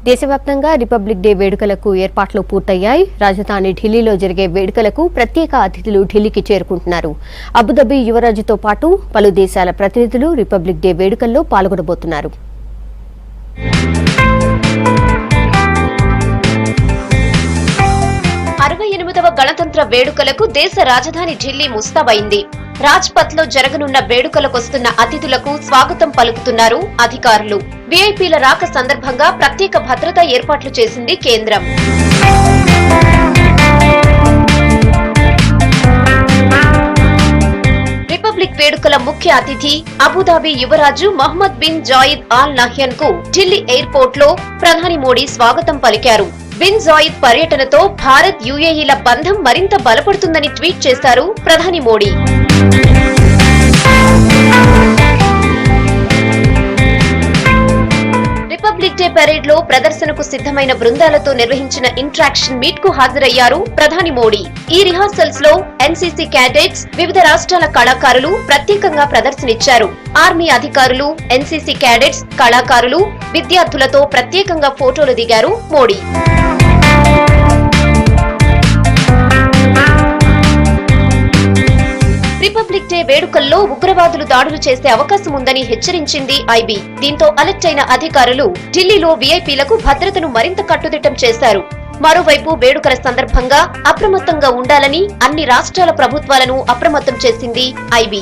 దేశవ్యాప్తంగా republic day వేడుకలకు ఏర్పాట్లు పూర్తయ్యాయి. రాజధాని ఢిల్లీలో జరిగే వేడుకలకు ప్రత్యేక అతిథులు ఢిల్లీకి చేరుకుంటున్నారు. అబుదాబి యువరాజుతో పాటు పలు దేశాల ప్రతినిధులు రిపబ్లిక్ డే వేడుకల్లో పాల్గొనబోతున్నారు. 68వ గణతంత్ర వేడుకలకు దేశ రాజధాని ఢిల్లీ ముస్తాబైంది. రాజ్పథ్ లో జరగనున్న వేడుకలకొస్తున్న అతిథులకు స్వాగతం పలుకుతున్నారు అధికారులు. వీఐపీల రాక సందర్భంగా ప్రత్యేక భద్రతా ఏర్పాట్లు చేసింది కేంద్రం. రిపబ్లిక్ వేడుకల ముఖ్య అతిథి అబుదాబి యువరాజు Mohammed bin Zayed Al Nahyan కు ఢిల్లీ ఎయిర్పోర్ట్ లో ప్రధాని మోడీ స్వాగతం పలికారు. బిన్ జాయిద్ పర్యటనతో భారత్ యుఏఈల బంధం మరింత బలపడుతుందని ట్వీట్ చేశారు ప్రధాని మోడీ. రిపబ్లిక్ డే పరేడ్ లో ప్రదర్శనకు సిద్ధమైన బృందాలతో నిర్వహించిన ఇంటరాక్షన్ మీట్ కు హాజరయ్యారు ప్రధాని మోడీ. ఈ రిహార్సల్స్ లో ఎన్సీసీ క్యాడెట్స్, వివిధ రాష్ట్రాల కళాకారులు ప్రత్యేకంగా ప్రదర్శనిచ్చారు. ఆర్మీ అధికారులు, ఎన్సీసీ క్యాడెట్స్, కళాకారులు, విద్యార్థులతో ప్రత్యేకంగా ఫోటోలు దిగారు మోడీ. రిపబ్లిక్ డే వేడుకల్లో ఉగ్రవాదులు దాడులు చేసే అవకాశం ఉందని హెచ్చరించింది ఐబీ. దీంతో అలర్ట్ అయిన అధికారులు ఢిల్లీలో వీఐపీలకు భద్రతను మరింత కట్టుదిట్టం చేశారు. మరోవైపు వేడుకల సందర్భంగా అప్రమత్తంగా ఉండాలని అన్ని రాష్ట్రాల ప్రభుత్వాలను అప్రమత్తం చేసింది ఐబీ.